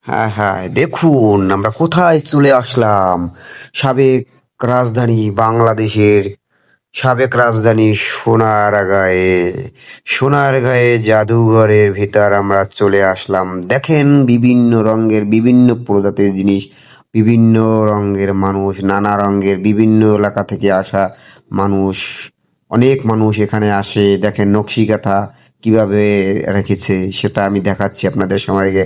হ্যাঁ হ্যাঁ, দেখুন আমরা কোথায় চলে আসলাম। সাবেক রাজধানী বাংলাদেশের, সাবেক রাজধানী সোনারগাঁয়ে। সোনারগাঁয়ে জাদুঘরের ভিতর আমরা চলে আসলাম। দেখেন বিভিন্ন রঙের বিভিন্ন প্রজাতির জিনিস, বিভিন্ন রঙের মানুষ, নানা রঙের বিভিন্ন এলাকা থেকে আসা মানুষ, অনেক মানুষ এখানে আসে। দেখেন নকশি কাঁথা কিভাবে রেখেছে সেটা আমি দেখাচ্ছি আপনাদের সবাইকে।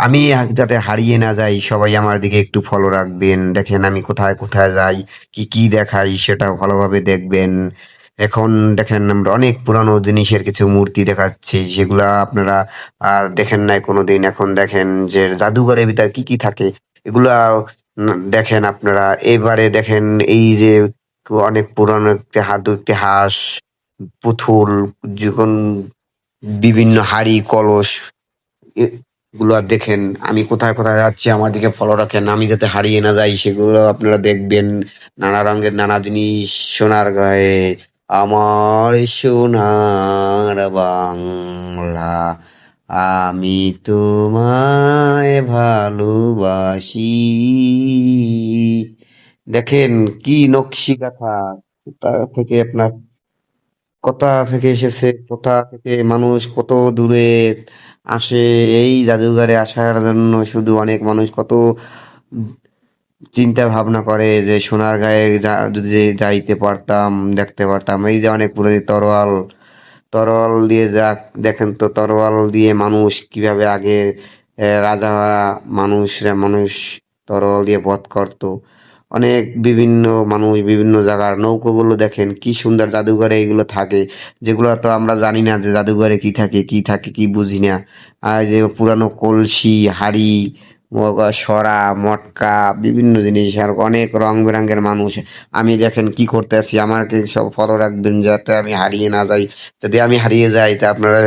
আমি যাতে হারিয়ে না যাই, সবাই আমার দিকে একটু ফলো রাখবেন। দেখেন আমি কোথায় কোথায় যাই, কি কি দেখাই সেটা ভালোভাবে দেখবেন। এখন দেখেন আমরা অনেক পুরানো জিনিসের কিছু মূর্তি দেখাচ্ছি, যেগুলা আপনারা দেখেন নাই কোনোদিন। এখন দেখেন যে জাদুঘরের ভিতর কি কি থাকে এগুলা দেখেন আপনারা। এবারে দেখেন এই যে অনেক পুরানো একটি হাঁস, পুতুল, যখন বিভিন্ন হাঁড়ি কলস গুলো দেখেন। আমি কোথায় কোথায় যাচ্ছি, আমার দিকে ফলো রাখেন, আমি যাতে হারিয়ে না যাই সেগুলো আপনারা দেখবেন। নানা রঙের নানা জিনিস সোনার গায়ে, আমার সোনার বাংলা, আমি তোমায় ভালোবাসি। দেখেন কি নকশি কাঁথা, কোথা থেকে আপনার, কোথা থেকে এসেছে, কোথা থেকে মানুষ কত দূরে আসে এই জাদুঘরে আসার জন্য। শুধু অনেক মানুষ কত চিন্তা ভাবনা করে যে সোনারগাঁয়ে যদি যাইতে পারতাম, দেখতে পারতাম। এই যে অনেক পুরনো তরোয়াল, তরোয়াল দিয়ে যাক, দেখেন তো তরোয়াল দিয়ে মানুষ কিভাবে আগে রাজারা, মানুষ তরোয়াল দিয়ে বধ করতো। অনেক বিভিন্ন মানুষ বিভিন্ন জায়গার নৌকোগুলো দেখেন কি সুন্দর জাদুঘরে এগুলো থাকে, যেগুলো তো আমরা জানি না যে জাদুঘরে কি থাকে কি থাকে কি বুঝি না। আর যে পুরানো কলসি, হাড়ি, সরা, মটকা, বিভিন্ন জিনিস, আর অনেক রং বেরঙের মানুষ। আমি দেখেন কি করতে আছি, আমাকে সব ফলো রাখবেন যাতে আমি হারিয়ে না যাই। যদি আমি হারিয়ে যাই তা আপনারা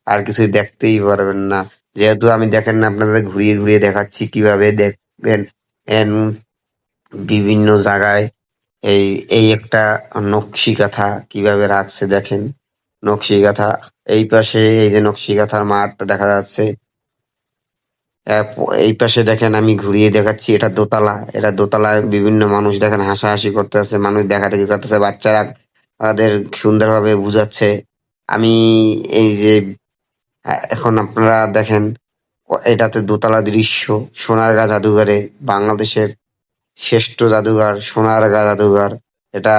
আর কিছুই দেখতেই পারবেন না। যেহেতু আমি দেখেন না আপনাদের ঘুরিয়ে ঘুরিয়ে দেখাচ্ছি কিভাবে দেখবেন। এন বিভিন্ন জায়গায় এই এই একটা নকশি কাঁথা কিভাবে রাখছে দেখেন। নকশি কাঁথা, এই পাশে এই যে নকশি কাঁথার মাঠটা দেখা যাচ্ছে। এই পাশে দেখেন আমি ঘুরিয়ে দেখাচ্ছি, এটা দোতলা, এটা দোতলায় বিভিন্ন মানুষ দেখেন হাসাহাসি করতেছে, মানুষ দেখাদেখি করতেছে, বাচ্চারা তাদের সুন্দরভাবে বুঝাচ্ছে। আমি এই যে এখন আপনারা দেখেন, এটাতে দোতলা দৃশ্য। সোনারগাঁ জাদুঘরে, বাংলাদেশের শ্রেষ্ঠ জাদুঘর সোনারগাঁ জাদুঘর। এটা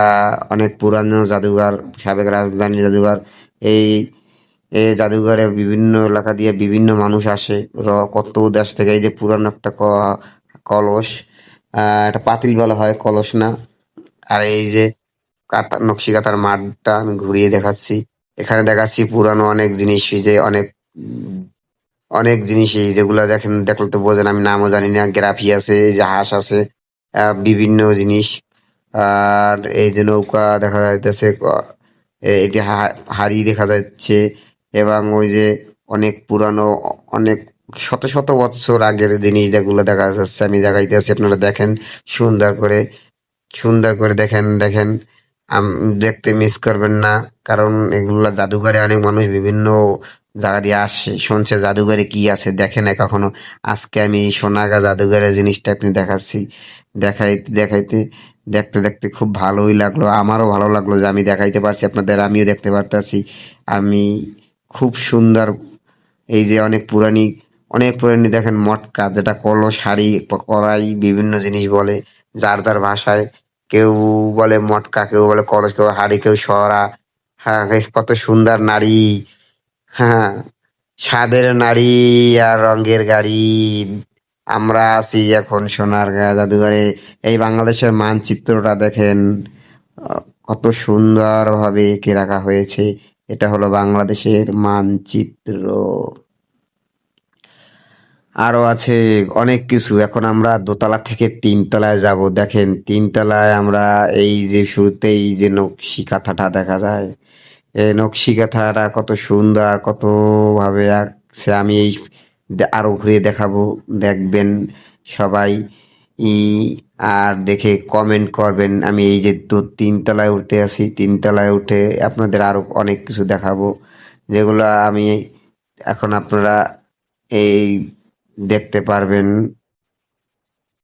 অনেক পুরানো জাদুঘর, সাবেক রাজধানী জাদুঘর। এই এই জাদুঘরে বিভিন্ন এলাকা দিয়ে বিভিন্ন মানুষ আসে, কত দেশ থেকে। এই যে পুরানো একটা কলস, একটা পাতিল বলা হয়, কলস না। আর এই যে নকশি কাঁথার মাঠটা আমি ঘুরিয়ে দেখাচ্ছি। এখানে দেখাচ্ছি পুরানো অনেক জিনিস, এই যে অনেক অনেক জিনিসই যেগুলা দেখেন, দেখলে তো বোঝেন, আমি নামও জানি না। গ্রাফি আছে, এই যে হাঁস আছে, বিভিন্ন জিনিস। আর এই যে নৌকা দেখা যাইতেছে, এটি হাড়ি দেখা যাচ্ছে। এবং ওই যে অনেক পুরানো, অনেক শত শত বছর আগের জিনিস যেগুলো দেখা যাচ্ছে, আমি দেখাইতেছি আপনারা দেখেন সুন্দর করে। সুন্দর করে দেখেন দেখেন, দেখতে মিস করবেন না। কারণ এগুলা জাদুঘরে অনেক মানুষ বিভিন্ন জায়গা দিয়ে আসে, শুনছে জাদুঘরে কি আছে, দেখে না কখনো। আজকে আমি এই সোনাগা জাদুঘরের জিনিসটা আপনি দেখাচ্ছি। দেখাইতে দেখাইতে দেখতে দেখতে খুব ভালোই লাগলো, আমারও ভালো লাগলো যে আমি দেখাইতে পারছি আপনাদের, আমিও দেখতে পারতাছি। আমি খুব সুন্দর। এই যে অনেক পুরানি দেখেন মটকা, যেটা কলস, হাঁড়ি, কড়াই, বিভিন্ন জিনিস বলে যার যার ভাষায়। কেউ বলে মটকা, কেউ বলে কলস, কেউ হাঁড়ি, কেউ সরা। হ্যাঁ, কত সুন্দর নারী, হ্যাঁ, স্বাদের নারী আর রঙের গাড়ি। আমরা আছি এখন সোনারগাঁ জাদুঘরে। এই বাংলাদেশের মানচিত্রটা দেখেন, কত সুন্দর ভাবে এঁকে রাখা হয়েছে। এটা হলো বাংলাদেশের মানচিত্র। আরো আছে অনেক কিছু। এখন আমরা দোতলা থেকে তিনতলায় যাব। দেখেন তিনতলায় আমরা এই যে শুরুতেই যে নকশি কাঁথাটা দেখা যায়, এই নকশি কাঁথাটা কত সুন্দর, কত ভাবে আঁকছে। আমি এই আরো ঘুরে দেখাবো, দেখবেন সবাই। ই আর দেখে কমেন্ট করবেন। আমি এই যে তিনতলায় উঠতে আছি, তিনতলায় উঠে আপনাদের আরো অনেক কিছু দেখাবো, যেগুলো আমি এখন আপনারা এই দেখতে পারবেন